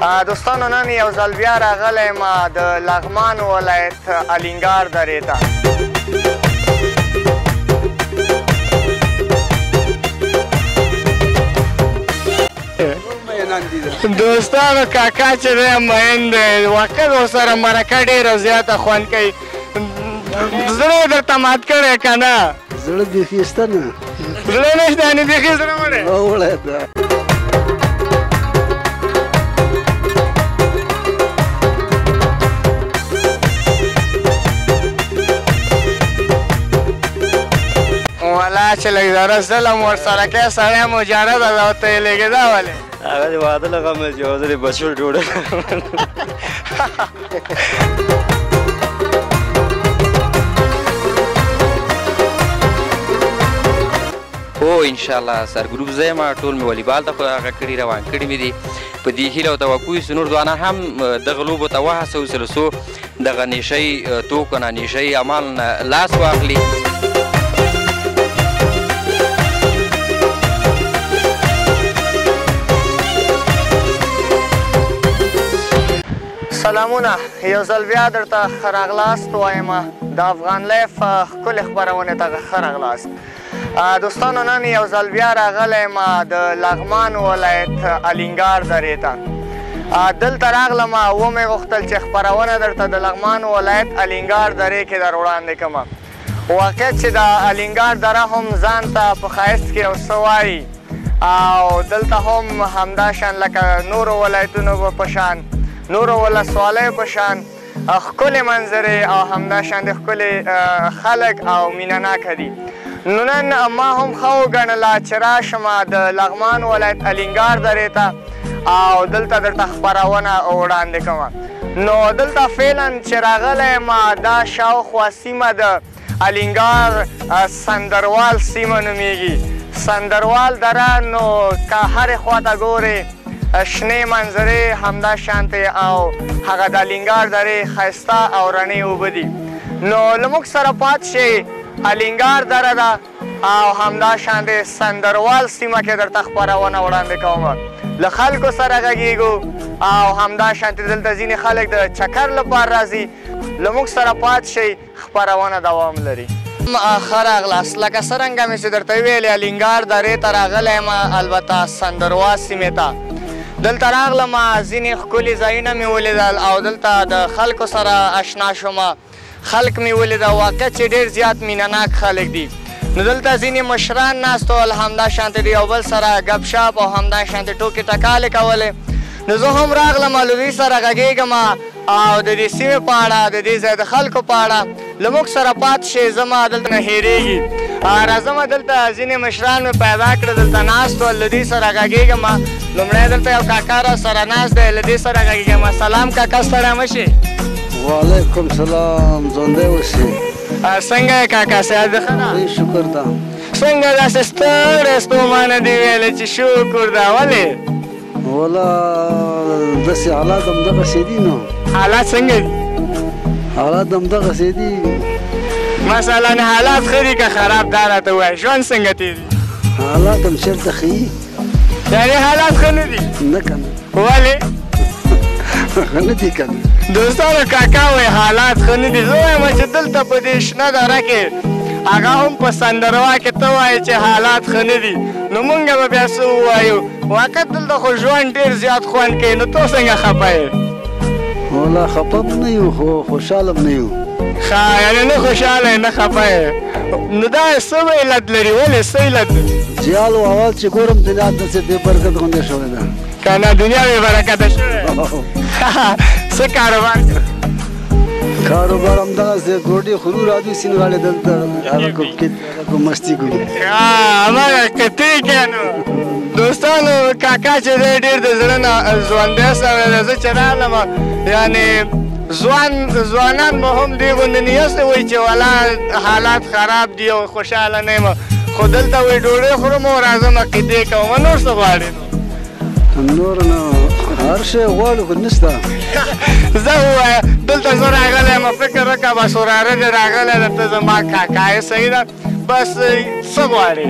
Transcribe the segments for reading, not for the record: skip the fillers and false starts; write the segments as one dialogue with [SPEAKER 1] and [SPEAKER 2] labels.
[SPEAKER 1] دوستانو نن یو ځل بیا راغلی یم د لغمان ولایت الینګار درې ته. دوستانو کاکا چې دی مین دی واقع ورسره مرکه ډېره زیاته خوند کوي. زړه یې درته مات کړی که نه؟
[SPEAKER 2] زړه بیخي شته نه.
[SPEAKER 1] زړه نشته یعنې بیخي زړه وړی؟
[SPEAKER 2] وړی ده.
[SPEAKER 1] والله چې لږ ذره ظلم ورسره کوي سړی مجرده ده ورته یې لېږېده ولې؟
[SPEAKER 3] هغه د واده له غمه چې واده د بچو ډوډۍ هو انشاءالله سرګروپ زه یم ټول مې والیبال ته خو هغه کړي روان کړي مې دي په دې هیله او توقع یو نور ځوانان هم دغه لوبو ته وهڅوو چې څو دغه نشهیي توکو نه نشهیي اعمالو نه لاس واخلي.
[SPEAKER 1] سلامونه یو ځل بیا درته ښه راغلاست وایم د افغان لایف ښکلې خپرونې ته ښه راغلاست. دوستانو نن یو ځل بیا راغلی یم د لغمان ولایت الینګار درې ته. دلته راغلم ومې غوښتل چې خپرونه درته د لغمان ولایت الینګار درې کې در وړاندې کړم. واقعیت چې د الینګار دره هم ځان ته په ښایست کې یو څه وایي او دلته هم همداشان لکه نورو ولایتونو په شان نورو ولسوالیو په شان ښکلې منظرې او همداشان د ښکلې خلک او مینه ناکه دي. نو نن ما هم ښه وګڼله چې راشم د لغمان ولایت الینګار درې ته او دلته درته خپرونه وړاندې کړم. نو دلته فعلا چې راغلی یم دا شاوخوا سیمه د الینګار سندروال سیمه نومیږي. سندروال دره نو که هرې خواته ګورې شنې منظرې همداشانتې او هغه د الینګار درې ښایسته او رڼې اوبه دي. نو له موږ سره پاتې شئ الینګار دره ده او همداشانتې سندروال سیمه کې درته خپرونه وړاندې کوم. له خلکو سره غږیږو او همداشانتې دلته ځینې خلک د چکر لپاره راځي. له موږ سره پاتې شئ خپرونه دوام لري. ښه راغلاست. لکه څرنګه مې چې درته وویلې الینګار درې ته راغلی یم البته سندروال سیمې ته. دلته راغلم ځینې ښکلي ځایونه مې ولیدل او دلته د خلکو سره اشنا شوم. خلک مې ولیده واقع چې ډېر زیات مینه ناک خلک دي. نو دلته ځینې مشران ناست ول همداشانتې د یو بل سره ګپ شپ او همداشانتې ټوکې ټکالې کولې. نو زه هم راغلم له دوی سره غږېږم او د دې سیمې په اړه د دې ځای د خلکو په اړه له موږ سره پاتې شئ. زما دلته نه هېرېږي راځم دلته ځینې مشران مې پیدا کړه دلته ناست ول له دوی سره غږېږم. لومړی دلته یو کاکا را سره ناست دی له دې سره غږېږم. سلام کاکا ستړی مه شې.
[SPEAKER 2] وعلیکم سلام ژوندی اوسې.
[SPEAKER 1] څنګه یې کاکا صحت دې ښه ده؟
[SPEAKER 2] شکر ده.
[SPEAKER 1] څنګه داسې ستړی ستومانه دې ویلې چې شکر ده ولې؟
[SPEAKER 2] والا داسې حالات همدغسې دي نو.
[SPEAKER 1] حالات څنګه دي؟
[SPEAKER 2] حالات همدغسې دي.
[SPEAKER 1] مثلا حالات ښه دي که خراب دا راته ووایه ژوند څنګه تېرېږي؟
[SPEAKER 2] حالات هم چېرته ښه وي.
[SPEAKER 1] یعنې حالات ښه نه دي؟
[SPEAKER 2] نه که نه.
[SPEAKER 1] ولې؟
[SPEAKER 2] ښه نه دي که نه.
[SPEAKER 1] دوستانو کاکا وایي حالات ښه نه دي. زه وایم چې دلته په دې شنه دره کې هغه هم په سندروا کې ته وایې چې حالات ښه نه دي نو موږ به بیا څه ووایو؟ واقعیت دلته خو ژوند ډېر زیات خوند کوي. نو ته څنګه خفه یې؟
[SPEAKER 2] والا خفه هم نه یو خو خوشحاله هم نه یو.
[SPEAKER 1] ښه یعنې نه خوشحاله یې نه خفه یې. نو دا څه علت لري؟ ولې څه علت دی؟
[SPEAKER 2] چې حال و احوال چې ګورم دنیا داسې بې برکت غوندې شوې ده
[SPEAKER 1] که نه دنیا بې برکته شوې. څه کاروبار کوې؟
[SPEAKER 2] کاروبار همدغسې ګوډې خورو راځو سین غاړې دلته هغه کو مستي کوي.
[SPEAKER 1] هماغه کتې کې نو دوستانو کاکا چې دی ډېر د زړه نه ژوندی سړی دی. زه چې راغلم یعنې ځوانان به هم دې غوندې نیستې وایي چې والا حالات خراب دي او خوشحاله نه یم خو دلته وایي ډوډۍ خورم او راځم عقیدې کوم. نور څه غواړې نو؟
[SPEAKER 2] نور نو هر شی غواړو خو نشته.
[SPEAKER 1] زه ووایه دلته زه راغلی یم فکر وکړه بس وراره دې راغلی ده ته زما کاکا یې صحیح ده بس څه غواړې؟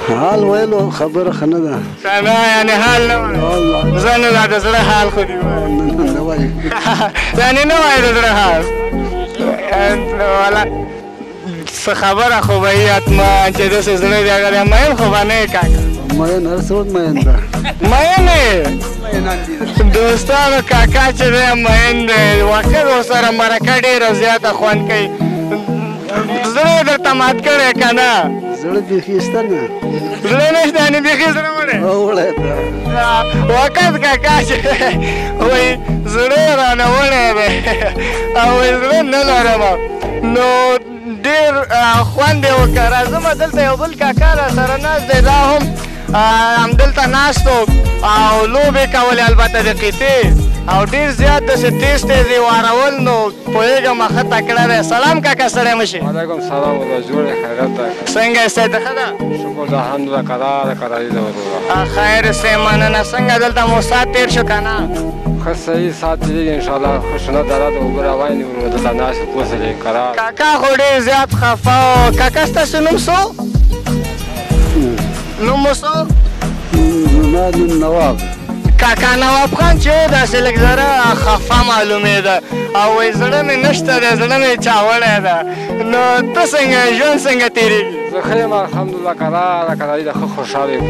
[SPEAKER 2] حال ویلو خبره ښه نه ده
[SPEAKER 1] نه یعنې حال نه وایي زه نه دا د زړه حال خو دې وایي
[SPEAKER 2] نه وایي
[SPEAKER 1] یعنې نه وایي د زړه حال والا څه خبره خو به وي حتما چې داسې زړه دی هغه دی مین خو به نه یې کاکا
[SPEAKER 2] مین هر څه مین ده
[SPEAKER 1] مین یې دوستانو کاکا چې دی مین دی واقع ورسره مرکه ډېره زیاته خوند کوي زړه یې درته مات کړی که نه
[SPEAKER 2] زړه بیخي شته نه
[SPEAKER 1] زړه نشته یعنې بیخي زړه وړی
[SPEAKER 2] وړی ده
[SPEAKER 1] وقت کاکا چې وایي زړه یې رانه وړی دی او وایي زړه نه لرم نو ډېر خوند یې وکړه راځم دلته یو بل کاکا را سره ناست دی دا هم همدلته ناست و او لوبې کولې البته د قیطې او ډېر زیات داسې تیز تیز یې وارول نو پوهېږم ښه تکړه دی سلام کاکا ستړی مه شي
[SPEAKER 4] وعلیکم سلام ورته جوړ یې خیریت ده
[SPEAKER 1] څنګه یې صحت ښه ده
[SPEAKER 4] شکر ده الحمدلله کراره کراري ده وروره
[SPEAKER 1] خیر صحیح مننه څنګه دلته مو ساعت تېر شو که نه
[SPEAKER 4] ښه صحیح ساعت تېرېږي انشاءالله ښه شنه دره ده اوبه روانې دي ورور دلته ناست یو پوسلې کرار
[SPEAKER 1] کاکا خو ډېر زیات خفه و کاکا ستاسو نوم څو نوم مو څو
[SPEAKER 2] زما نوم نواب
[SPEAKER 1] کاکا نواب خان چې و داسې لږ ذره خفه معلومېده او وایي زړه مې نشته دی زړه مې چاوړی ده نو ته څنګه ژوند څنګه تېرېږي
[SPEAKER 4] زه ښه یم الحمدلله کراره کراري ده ښه خوشحاله یې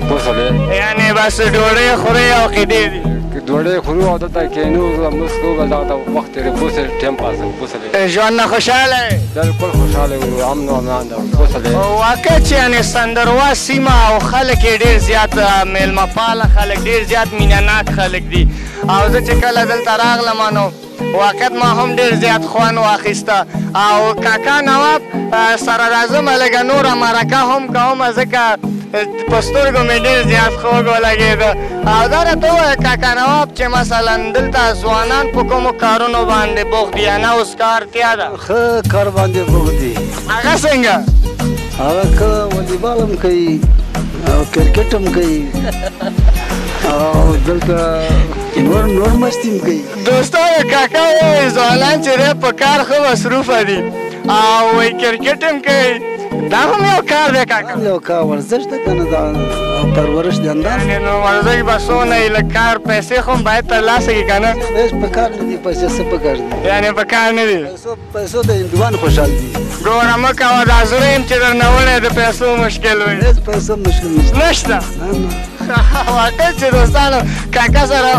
[SPEAKER 4] پوسلې
[SPEAKER 1] یعنې بس ډوډۍ خورئ او قیدې دي
[SPEAKER 4] ډوډۍ خورو او دلته کښېنو مونځ کوو بل دغه وخت تېرې پوسلې ټایم پاس پوسلې
[SPEAKER 1] ژوند نه خوشحاله یې
[SPEAKER 4] بالکل خوشحاله یو امن و امان ده پوسلې
[SPEAKER 1] واقع چې یعنې سندروا سیمه او خلک یې ډېر زیات میلمه پاله خلک ډېر زیات مینه ناک خلک دي او زه چې کله دلته راغلم نو واقعیت ما هم ډېر زیات خوند واخیسته او کاکا نواب سره راځم لږه نوره مرکه هم کوم ځکه په سترګو مې ډېر زیات خوږ ولګېده او دا راته ووایه کاکا نواب چې مثلا دلته ځوانان په کومو کارونو باندې بوخت دي یا نه اوس کار اړتیا ده
[SPEAKER 2] ښه کار باندې بوخت دي
[SPEAKER 1] هغه څنګه
[SPEAKER 2] هغه که والیبال هم کوي او کرکټ هم کوي او دلته نور مستي هم کوي
[SPEAKER 1] دوستانو کاکا وایي ځوانان چې دی په کار ښه مصروفه دي او وایي کرکټ هم کوي دا هم یو کار دی کاکا
[SPEAKER 2] یو کار ورزش ده که نه دا پرورش د اندام
[SPEAKER 1] یعنې نو ورزش به څونه وي لږ کار پیسې خو هم باید ترلاسه کړي که نه
[SPEAKER 2] هېڅ په کار نه دي پیسې څه په کار دي
[SPEAKER 1] یعنې په کار نه دي
[SPEAKER 2] پیسو د هندوان خوشحال دي
[SPEAKER 1] ګوره مه کوه دا زړه یم چې درنه وړی د پیسو مشکل وي
[SPEAKER 2] هېڅ پیسو مشکل نشته
[SPEAKER 1] نشته
[SPEAKER 2] نه
[SPEAKER 1] واقع چې دوستانو کاکا سره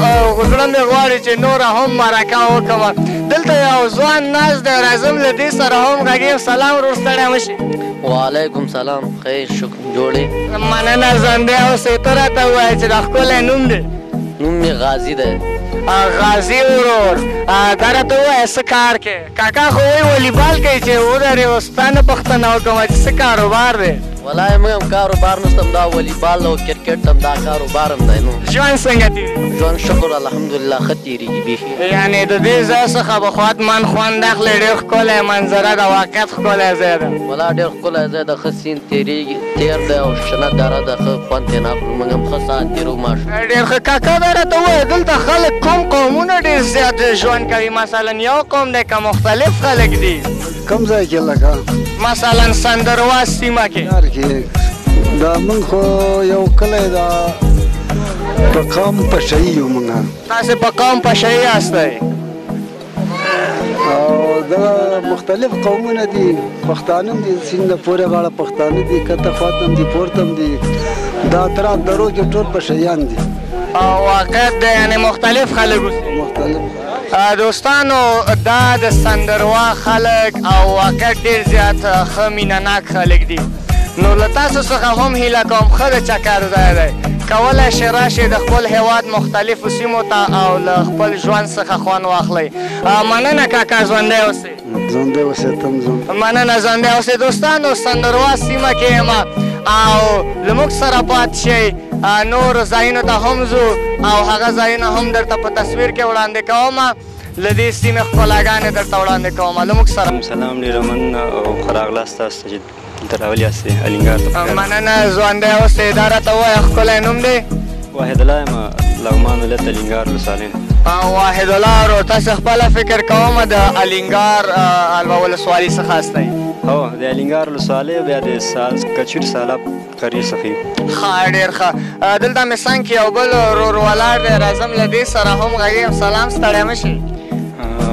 [SPEAKER 1] زړه مې غواړي چې نوره هم مرکه وکړم دلته یو ځوان ناست دی راځم له دې سره هم غږېږم سلام ورور ستړی مه شي
[SPEAKER 5] وعلیکم سلام خیر شکر جوړې
[SPEAKER 1] مننه زندی اوسې ته راته ووایه چې دا ښکلی نوم دی
[SPEAKER 5] نوم مې غازي دی
[SPEAKER 1] غازي ورور دا راته ووایه څه کار کې کاکا خو وایي والیبال کوي چې ودرې اوس ستا نه پوښتنه وکړم چې څه کاروبار دی
[SPEAKER 5] والله موږ هم کاروبار نشته دا والیبال او کرکټ هم دا کاروبار هم دی نو
[SPEAKER 1] ژوند څنګه تېرېږي
[SPEAKER 5] ژوند شکر الحمدلله ښه تېرېږي بیخي
[SPEAKER 1] یعنې د دې ځای څخه به خوات من خوند اخلي ډېر ښکلی منظره ده واقعیت ښکلی ځای ده
[SPEAKER 5] والله ډېر ښکلی ځای ده ښه سیند تېر دی او شنه دره ده ښه خوند ترې نه اخلو موږ هم ښه ساعت تېرو ماشو
[SPEAKER 1] ډېر ښه کاکا دا راته ووایه دلته خلک کوم قومونه ډېر زیات ژوند کوي مثلا یو قوم دی که مختلف خلک دي
[SPEAKER 2] کم ځای کې لکه
[SPEAKER 1] مثلا سندروا سیمه کې
[SPEAKER 2] کار کې دا موږ خو یو کلی دا په قوم پشهیي یو موږ
[SPEAKER 1] تاسې په قوم پشهیي یاستئ
[SPEAKER 2] او دا مختلف قومونه دي پښتانه هم دي سیند نه پورې غاړه پښتانه دي کته خواته هم دي پورته هم دي دا اطراف درو کې ټول پشهیان دي
[SPEAKER 1] او واقعیت دی یعنې مختلف خلک اوسي
[SPEAKER 2] مختلف
[SPEAKER 1] دوستانو دا د سندروا خلک او واقعیت ډېر زیات ښه مینه ناک خلک دي نو له تاسو څخه هم هیله کوم ښه د چکر ځای دی کولی شئ راشئ د خپل هیواد مختلفو سیمو ته او له خپل ژوند څخه خوند واخلئ مننه کاکا ژوندی اوسئ
[SPEAKER 2] ژوندی اوسئ ته هم ژوند
[SPEAKER 1] مننه ژوندی اوسئ دوستانو سندروا سیمه کې یم او له موږ سره پاتې شئ نور ځایونو ته هم ځو او هغه ځایونه هم درته په تصویر کې وړاندې کوم له دې سیمې ښکلاګانې درته وړاندې کوم له موږ سره
[SPEAKER 6] سلام ډېره مننه او ښه راغلاست تاسو ته چې دلته راغلي یاستئ الینګار ته
[SPEAKER 1] مننه ژوندی اوسئ دا راته ووایه ښکلی نوم دی
[SPEAKER 6] واحد الله یم لغمان ولایت الینګار ولسوالۍ
[SPEAKER 1] واحد الله ورو تاسو خپله فکر کوم د الینګار ولسوالي څخه هستئ؟
[SPEAKER 6] هو د الینګار ولسوالۍ بیا د کچیر سالب قریې څخه یو.
[SPEAKER 1] ښه ډېر ښه. دلته مې څنګ کې یو بل ورور ولاړ دی، راځم له دې سره هم غږېږم. سلام، ستړی مه شئ.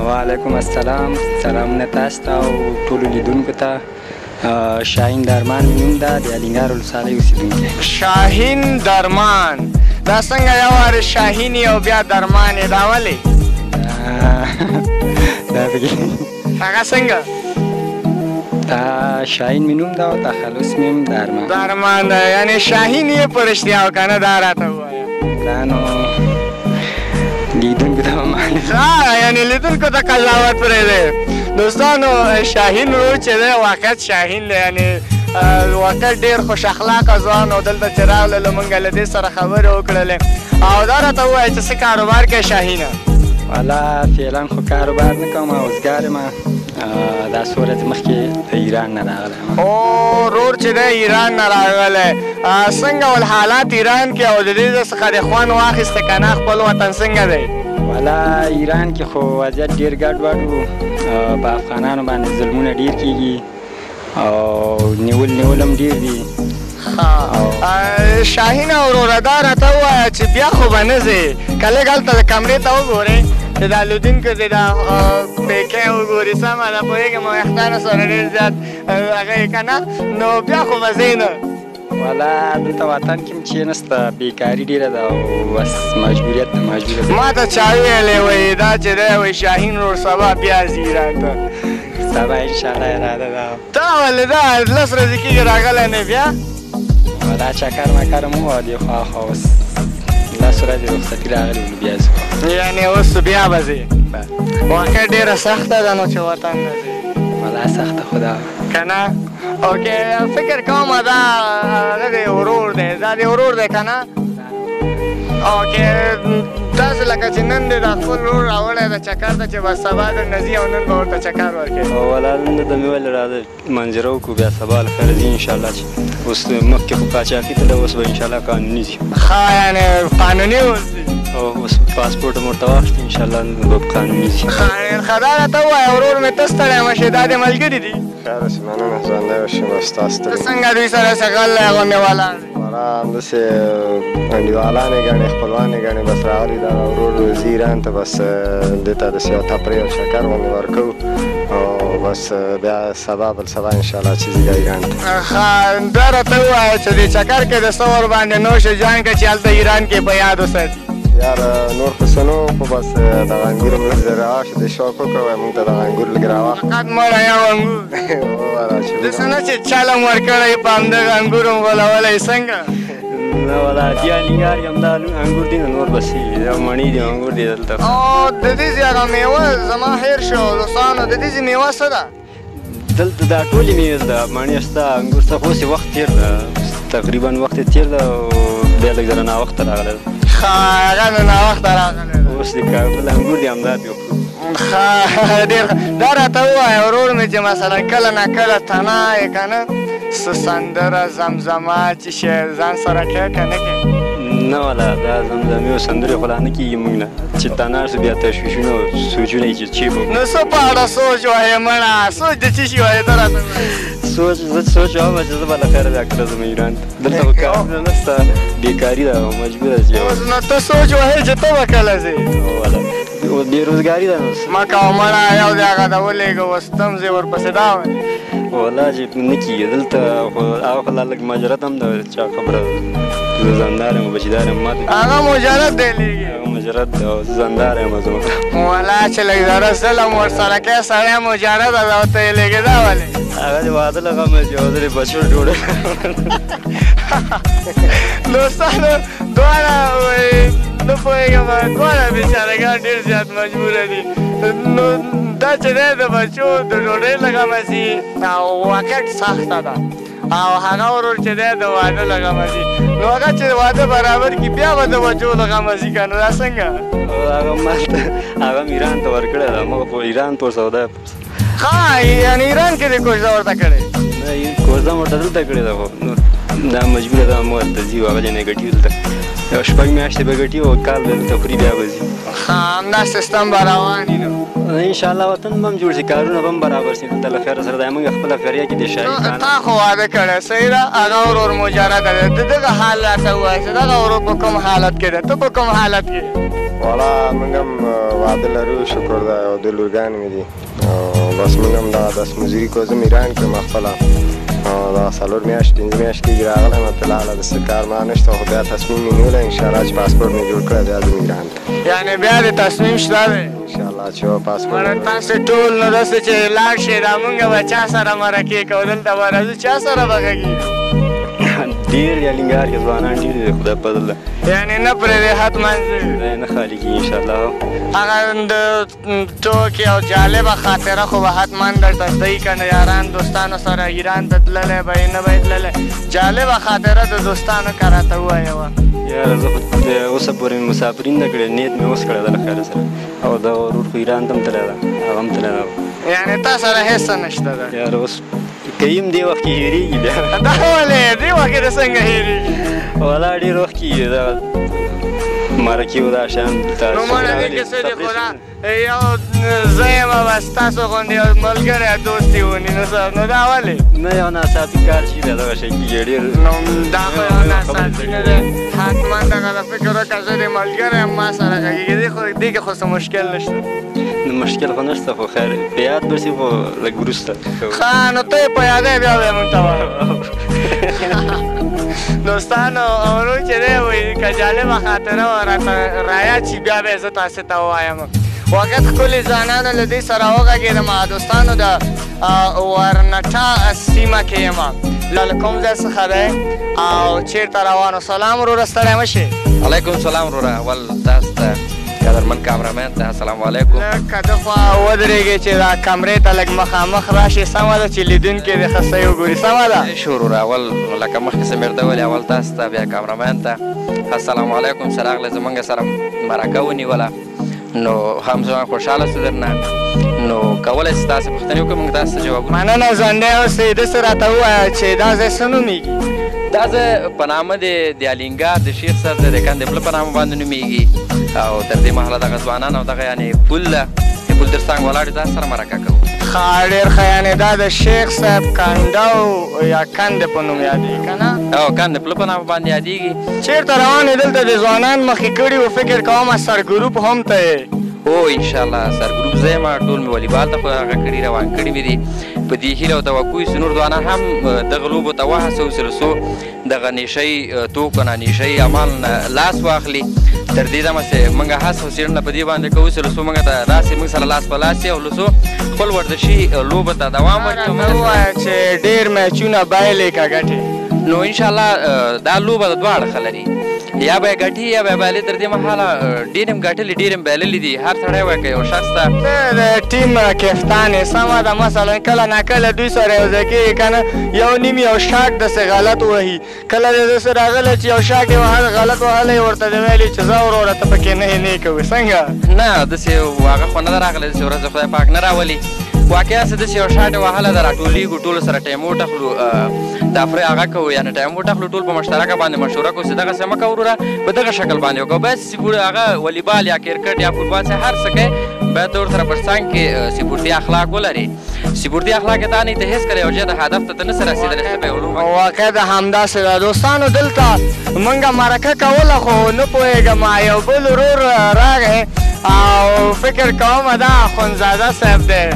[SPEAKER 7] وعلیکم السلام. سلامونه تاسو ته او ټولو لیدونکو ته. شاهین درمان مې نوم ده، د الینګار ولسوالۍ اوسېدونکی.
[SPEAKER 1] شاهین درمان، دا څنګه یو وارې شاهین یې او بیا درمان یې، دا ولې؟
[SPEAKER 7] دا پکې
[SPEAKER 1] هغه څنګه؟
[SPEAKER 7] دا شاهین مې نوم ده او تخلص مې هم درمان.
[SPEAKER 1] درمان ده، یعنې شاهین یې په رښتیا او که نه، دا راته ووایه.
[SPEAKER 7] دا نو لیدونکو ته به معلوم.
[SPEAKER 1] یعنې لیدونکو ته قضاوت پرېږدی. دوستانو شاهین ورور چې دی واقعیت شاهین دی، یعنې واقعیت ډېر خوش اخلاقه ځوان او دلته چې راغللو موږ له دې سره خبرې وکړلې او دا راته ووایه چې څه کاروبار کوې شاهینه؟
[SPEAKER 7] والا فعلا خو کاروبار نه کوم، اوزګار یم. دا څو ورځې مخکې د ایران نه راغلی یم.
[SPEAKER 1] او ورور چې دی ایران نه راغلی، څنګه ول حالات ایران کې او د دې څخه د خوند واخیسته که نه؟ خپل وطن څنګه دی؟
[SPEAKER 7] والا ایران کې خو وضعیت ډېر ګډوډ و، په افغانانو باندې ظلمونه ډېر کېږي او نیول هم ډېر دي.
[SPEAKER 1] شاهینه وروره دا راته ووایه چې بیا خو به نه ځې، که لږ هلته د کمرې ته وګورې چې دا لیدونکو چې دا پیکۍ وګوري، سمه ده پوهېږم ویښتانو سره ډېر زیات هغه یې که نه، نو بیا خو به ځې نه.
[SPEAKER 7] والا دلته وطن کې هم چې نسته، بیکاري ډېره ده او بس مجبوریت ده، مجبوره ده.
[SPEAKER 1] ما ته چا ویلې وایي دا چې دی وایي شاهین ورور سبا بیا ځي ایران ته.
[SPEAKER 7] سبا انشاءالله اراده ده.
[SPEAKER 1] تا ولې دا 10 ورځې کېږي راغلی نه بیا؟
[SPEAKER 7] والا چکر مکر هم ووالي خواخوا اوس 10 ورځې رخصتي راغلي نو بیا ځو.
[SPEAKER 1] یعنې اوس بیا به ځې؟ واقع ډېره سخته ده نو چې وطن نه ځې.
[SPEAKER 7] والا سخته خو ده
[SPEAKER 1] که نه؟ اوکې فکر کوم دا هغه دی ورور دی، دا د ورور دی که نه؟ اوکې تاسو لکه چې نن دې دا خپل ورور راوړی ده چکر ته چې بس سبا درنه ځي او نن به ورته چکر ورکړې؟
[SPEAKER 6] والا نن د مې ویل راځه منظره وکړو، بیا سبا له خیره ځي انشاءالله. چې اوس مخکې خو قاچاقي تله، اوس به انشاءالله قانوني ځي.
[SPEAKER 1] ښه یعنې قانوني اوسي؟
[SPEAKER 6] او اوس پاسپورټ هم ورته واخیستې، انشاءالله به قانوني ځي.
[SPEAKER 1] ښه دا راته ووایه ورور مې ته ستړی مه شې، دا دې ملګري دي؟
[SPEAKER 8] خیر اوسې مننه، ژوندی اوسې بس تاسو
[SPEAKER 1] ته څنګه دوی سره څه غلی غوندې ولاړ دی؟
[SPEAKER 8] خورا همداسې انډیوالانې ګڼې خپلوانې ګڼې بس راغلي دغه ورور ځي ایران ته، بس دې ته داسې یو تفریح او چکر غوندې ورکوو او بس بیا سبا بل سبا انشاءالله چې ځي ایران ته.
[SPEAKER 1] ښه دا راته ووایه چې دې چکر کې د څه ورباندې نوش جان که چې هلته ایران کې په یاد وساتي؟
[SPEAKER 8] یار نور خو څه نه خو بس دغه انګور مې لږ راواخېست، د شوق وکړ وایي مونږ ته دغه انګور لږ راواخله.
[SPEAKER 1] فقط مړه یو انګور؟ داسې نه چې چل هم ورکړی په همدغه انګور هم غولولی، څنګه؟
[SPEAKER 6] نه والا دې الینګار کې همدا انګور دي، نور بس یو مڼې دي انګور دي دلته.
[SPEAKER 1] او د دې زیاته میوه زما هېر شو دوستانو، د دې میوه څه ده؟
[SPEAKER 6] دلته دا ټولې مېوې زده، مڼې شته، انګور شته، خو اوس یې وخت تېر ده، تقریبا وخت یې تېر ده او بیا لږ ځله ناوخته راغلی ده.
[SPEAKER 1] ښه هغه نو ناوخته راغلی ده.
[SPEAKER 6] اوس د کابل انګور دي همدا پې وخورو.
[SPEAKER 1] ښه ډېر دا راته ووایه ورور مې چې مثلا کله نه کله تنه یې که نه څه سندره زمزمه چې شی ځان سره کوې که نه کوې؟
[SPEAKER 6] نه والا دا زمزمې او سندرې خو لا نه کېږي موږ نه، چې تنها شو بیا تشویشونه او سوچونه یې چې چی به
[SPEAKER 1] نو څه په اړه سوچ وایې مړه؟ سوچ د څه شي وایې ته راته
[SPEAKER 6] سوچ زه سوچ وم چې زه به له خیره بیا کله ځم ایران ته، دلته خو کارونه نشته، بیکاري ده او مجبوره چې
[SPEAKER 1] نو ته سوچ وهې چې ته به کله ځې؟
[SPEAKER 6] والا بېروزګاري ده نو
[SPEAKER 1] مه کوه مړه، یو د هغه ته ولېږه اوس ته هم ځې ورپسې دا وایې
[SPEAKER 6] والا چې نه کېږي دلته خو هغه خو لا لږ مجرد هم ده چا خبره زه زندار یم بچیدار یم ما ته
[SPEAKER 1] هغه مجرد دی لېږي،
[SPEAKER 6] هغه مجرد ده او زه زندار یم زما
[SPEAKER 1] والا چې لږ ذره ظلم ورسره کوې سړی مجرده ده او ته یې لېږې دا ولې؟
[SPEAKER 6] هغه د واده له غمه چې او زه د بچو ډوډۍ
[SPEAKER 1] دوستانو دواړه نه پوهېږم دواړه بېچارهګان ډېر زیات مجبوره دي، نو دا چې دی د بچو د ډوډۍ له غمه ځي او واقعیت سخته ده او هغه ورور چې دی د واده له غمه ځي، نو هغه چې واده برابر کړي بیا به د بچو له غمه ځي که نو دا څنګه؟
[SPEAKER 6] هغه ما ته هغه م ایران ته ورکړې ده، موږ په ایران پور سودا
[SPEAKER 1] ښه یعنې ایران کې دې کوژده ورته کړې؟
[SPEAKER 6] نه کوژده مې ورته دلته کړې ده، خو دا مجبوره ده موږ ورته ځي هغه ځای نه ګټي دلته شپږ میاشتې به ګټي او کال به تفریح بیا به ځي
[SPEAKER 1] همدا سیستم به روان وي نو
[SPEAKER 6] انشاءالله وطن به هم جوړ شي کارونه به هم برابر شي دلته له خیره سره دا موږ خپله قریه کې د شاهي
[SPEAKER 1] تا خو واده کړی صحیح ده هغه ورور مجرده دی د دغه حال راته ووایه چې دغه ورور په کوم حالت کې دی ته په کوم حالت کې
[SPEAKER 8] والا موږ هم واده لرو شکر ده او د لورګانې مې دي بس موږ هم دا داس مزدوري کوو زه ایران کې یم خپله دا 4 میاشتې 5 میاشتې کېږي راغلی یم فلحاله داسې کار ما نشته خو بیا تصمیم مې نیولی انشاءالله چې پاسپورټ مې جوړ کړی بیا ځم ایران ته
[SPEAKER 1] یعنې بیا د تصمیم شته دی
[SPEAKER 8] انشاءالله چې یو پاسپورټ
[SPEAKER 1] مړه تاسې ټول نو داسې چې لاړ شئ دا مونږ به چا سره مرکې کوو دلته به راځو چا سره به غږېږو
[SPEAKER 6] ډېر یالینګار کې ځوانان ډېر دي خدای فضل ده
[SPEAKER 1] یعنې نه پرېږدي حتما
[SPEAKER 6] نه خالي کېږي انشاءالله
[SPEAKER 1] هغه د ټوکې او جالبه خاطره خو به حتما درته زده وي که نه یاران دوستانو سره ایران ته تللی به یې نه به یې تللی جالبه خاطره د دوستانو که راته ووایه وه
[SPEAKER 6] یاره زه خو اوسه پورې مسافرین نه کړې نیت مې اوس کړی ده له خیره سره او دا ورور خو ایران ته هم تللی ده هغه هم تللی ده
[SPEAKER 1] یعنې تا سره هېڅ څه نشته ده
[SPEAKER 6] یاره اوس که یم دې وخت کې هېرېږي بیا
[SPEAKER 1] دا ولې دې وخت کې د څنګه هېرېږي
[SPEAKER 6] والا ډېر وخت کې دا مرکې و دا شیان
[SPEAKER 1] نو مړه دې کې څه دي خو دا یو زه یم بس تاسو غوندې یو ملګری دوست یې ونی نو دا ولې
[SPEAKER 6] نه یو ناڅاپي کار شي بیا دغه شی کېږي ډېر
[SPEAKER 1] نو دا خو یو ناڅاپي نه دی حتما دغه د فکر وکړه زه دې ملګری یم ما سره غږېږي دې کې خو څه مشکل نشته
[SPEAKER 6] مشکل خو نشته خو خیر په یاد به شي خو لږ وروسته
[SPEAKER 1] ښه نو ته یې په یادی بیا به یې مونږ ته وایه دوستانو ورور چې دی وایي که جالبه خاطره وه راته رایاد شي بیا به یې زه تاسې ته ووایم واقعیت ښکلي ځوانانو له دوی سره وغږېدم دوستانو د ورنټا سیمه کې یم له کوم ځای څخه دی او چېرته روان سلام وروره ستړی مه شې
[SPEAKER 3] علیکم سلام وروره اول تاسو ته قدرمن کامرامین ته السلام علیکم
[SPEAKER 1] لږ د خوا ودرېږې چې دا کمرې ته لږ مخامخ راشې سمه ده چې لیدونکي دې ښه صحیح وګوري سمه ده
[SPEAKER 3] ښه وروره اول لکه مخکې څه مې درته ویلې اول تاسو ته بیا کامرامین ته السلام علیکم چې راغلی زمونږ سره مرکه ونیوله نو هم زه خوشحاله شو درنه نو کولی شي تاسې پوښتنې وکړو موږ تاسو ته جوابونه
[SPEAKER 1] مننه ژوندی اوسئ داسې راته ووایه چې دا ځای څه نومېږي
[SPEAKER 3] دا ځای په نامه د الینګار د شیخ صاحب د کندې پله په نامه باندې نومېږي او تر دې مهاله دغه ځوانان او دغه یعنې پول ده د پول تر څنګ ولاړ دا سره مرکه کوو
[SPEAKER 1] ښه ډېر ښه یعنې دا د شیخ صاحب کنډه یا کندې په نوم یادېږي که نه
[SPEAKER 3] او کندې پله په نامه باندې یادېږي
[SPEAKER 1] چېرته روان یې دلته د ځوانان مخکې کړي و فکر کومه سرګروپ هم ته یې
[SPEAKER 3] هو انشاءالله سرګروپ زه یم ټول مې والیبال ته خو هغه کړي روان کړي مې دي په دې هیله او توقع چې نور ځوانان هم دغه لوبو ته وهڅوو څو دغه نشهیي توکو نه نشهیي اعمال نه لاس واخلي تر دې دمه چې موږ هڅه او څېړنه په دې باندې کوو چې څو موږ ته راسي موږ سره لاس په لاس او څو خپل ورزشي لوبو ته دوام ورکړو
[SPEAKER 1] ووایه چې ډېر میچونه بایلې که ګټې
[SPEAKER 3] نو انشاءالله دا لوبه د دواړه ښه لري یا به یې ګټي یا به یې بایلې تر دې مهاله ډېر هم ګټلي ډېر هم بایللي دي هر سړی وایي که یو شخص ته
[SPEAKER 1] ته د ټیم کپتان یې سمه ده مثلا کله ناکله دوی سره یو ځای کېږي که نه یو نیم یو شاټ داسې غلط وهي کله دې داسې راغلی چې یو شاټ یې وهل غلط وهلی ورته دې ویلي چې ځه وروره ته پکې نه کوې څنګه
[SPEAKER 3] نه داسې هغه خو نه ده راغلی داسې ورځ خدای پاک نه راولي واقعا څه داسې یو شاټ یې وهله ده راټولېږو ټولو سره ټایم وټخلو تفریح هغه کوو یعنې ټایم وټخلو ټول په مشترکه باندې مشوره کوو چې دغسې مه کوه وروره په دغه شکل باندې وکړو باید هغه والیبال یا کرکټ یا فوټبال چې هر څه کوې باید ته ورسره په څنګ کې سپورټي اخلاق ولرې سپورټي اخلاق یې دا نه ته هېڅ کله یو ځای د هدف ته ته نسې رسېدلی چې په یو لوبه
[SPEAKER 1] واقع د همداسې ده دوستانو دلته موږ مرکه کوله خو نه پوهېږم یو بل ورور راغی او فکر کومه دا اخندزاده صاحب دی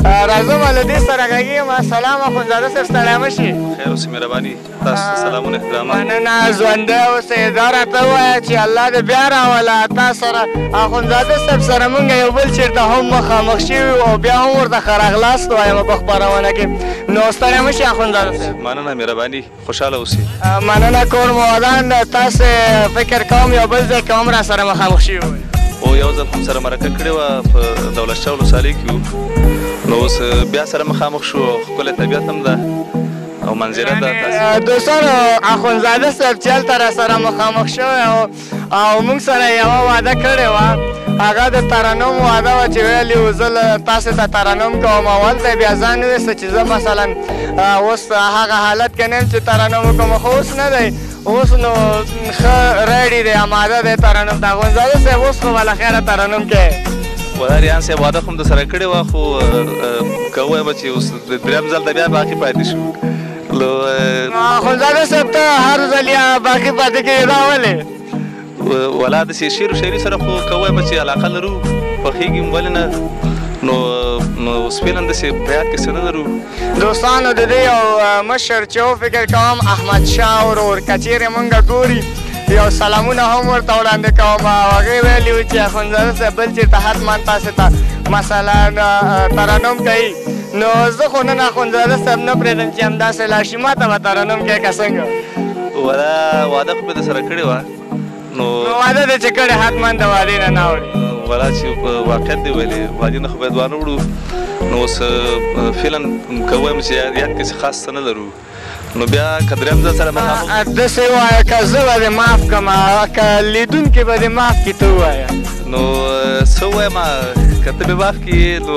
[SPEAKER 1] راځم له دې سره غږېږم سلام اخندزاده صاحب ستړی مه شي
[SPEAKER 9] خیر اوسې مهرباني تاسو ته سلامونه احترامات
[SPEAKER 1] مننه ژوندی اوسئ دا راته ووایه چې الله دې بیا راوله تا سره اخندزاده صاحب سره مونږ یو بل چېرته هم مخامخ شوي او بیا هم ورته ښه راغلاست وایم په خپرونه کې نو ستړی مه شي اخندزاده صاحب
[SPEAKER 9] مننه مهرباني خوشحاله اوسئ
[SPEAKER 1] مننه کور مو ودان تاسې فکر کوم یو بل ځای کې هم را سره مخامخ شوي وئ
[SPEAKER 9] او یو ځل هم سره مرکه کړې وه په دولت شاه ولسوالۍ کې وو نو اوس بیا سره مخامخ شو ښکلی طبیعت هم ده او منظره ده
[SPEAKER 1] دوستانو اخندزاده صاحب چې هلته را سره مخامخ شوی او موږ سره یوه واده کړې وه هغه د ترنم واده وه چې ویلي و زه تاسو ته ترنم کوم هلته بیا ځان وویسته چې زه مثلا اوس هغه حالت کې نه یم چې ترنم وکړم خو اوس نه دی اوس نو ښه ریډي دی اماده دی ترنم ته اخندزاده صاحب اوس خو بالاخره ترنم کوې
[SPEAKER 9] والله ریان صاحب واده خو م درسره کړې وه خو که ووایم چې اوس درېیم ځل د بیا باقي پاتې شو
[SPEAKER 1] اخندزاده صاحب ته هر ځل یا باقي پاتې کېږي دا ولې
[SPEAKER 9] ولا داسې شعر و شاعري سره خو که ووایم چې علاقه لرو خوښېږي م ولې نه نو اوس فعلا داسې په یاد کې څه نه لرو
[SPEAKER 1] دوستانو د دې یو مشر چې و فکر کوم احمدشاه ورور که چیرې مونږ ګوري یو سلامونه هم ورته وړاندې کوم او هغې ویلي وو چې اخندزاده صاحب بل چېرته حتما تاسې ته مثلا ترنم کوي نو زه خو نن اخندزاده صاحب نه پرېږدم چې همداسې لاړ شي ما ته به ترنم کوې که څنګه
[SPEAKER 9] واده خو مې درسره کړې وه نو
[SPEAKER 1] واده دې چې کړې حتما د وادې نه نه وړي
[SPEAKER 9] ولا چې واقعیت دی ویلې وادې نه خو باید وانه وړو نو اوس فعلا که ووایم چې یاد کې څه خاص څه نه لرو نو بیا که درېیم ځل سره مخامخ
[SPEAKER 1] داسې ووایه که زه به دې معاف کړم که لیدونکي به دې معاف کړي ته ووایه
[SPEAKER 9] نو څه ووایم که ته مې معاف کړي نو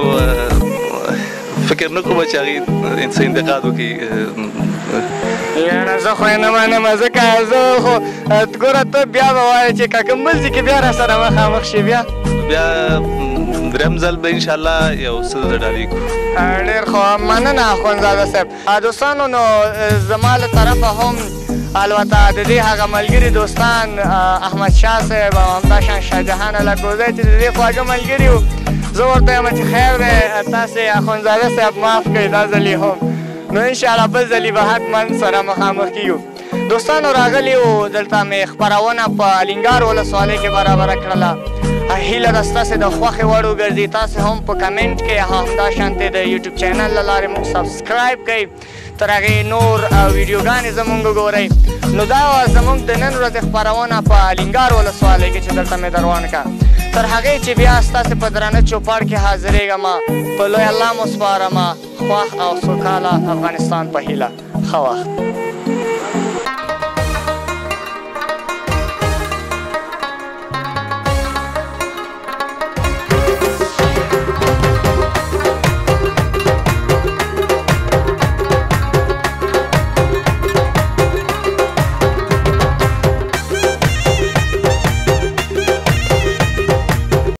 [SPEAKER 9] فکر نه کوم چې هغې څه انتقاد وکړي
[SPEAKER 1] یاره زه خو یې نه منم ځکه زه خو ګوره ته بیا به وایې چې که کوم بل ځای کې بیا راسره مخامخ شي بیا
[SPEAKER 9] درېیم ځل به انشاءالله یو څه د ډالۍ کړو
[SPEAKER 1] ډېر ښه مننه اخندزاده صاحب دوستانو نو زما له طرفه هم البته د دې هغه ملګري دوستان احمدشاه صاحب او همداشان شاهجهان لکوزی چې د دې خواږه ملګري وو زه ورته یم چې خیر دی تاسې اخندزاده صاحب معاف کړئ دا ځلې هم نو انشاءالله بل ځلې به حتما سره مخامخ کیږو دوستانو راغلي وو دلته مې خپرونه په الینګار ولسوالۍ کې برابره کړله هیله ده ستاسې د خوښې وړ وګرځي تاسې هم په کمنټ کې همدا شانتې د یوټیوب چینل له لارې موږ سبسکرایب کړئ تر هغې نور ویډیوګانې زموږ وګورئ نو دا وه زموږ د نن ورځې خپرونه په الینګار ولسوالۍ کې چې دلته مې دروان کړه تر هغې چې بیا ستاسې په درانه چوپړ کې حاضرېږم په لوی الله مو سپارم خوښ او سوکاله افغانستان په هیله ښه وخت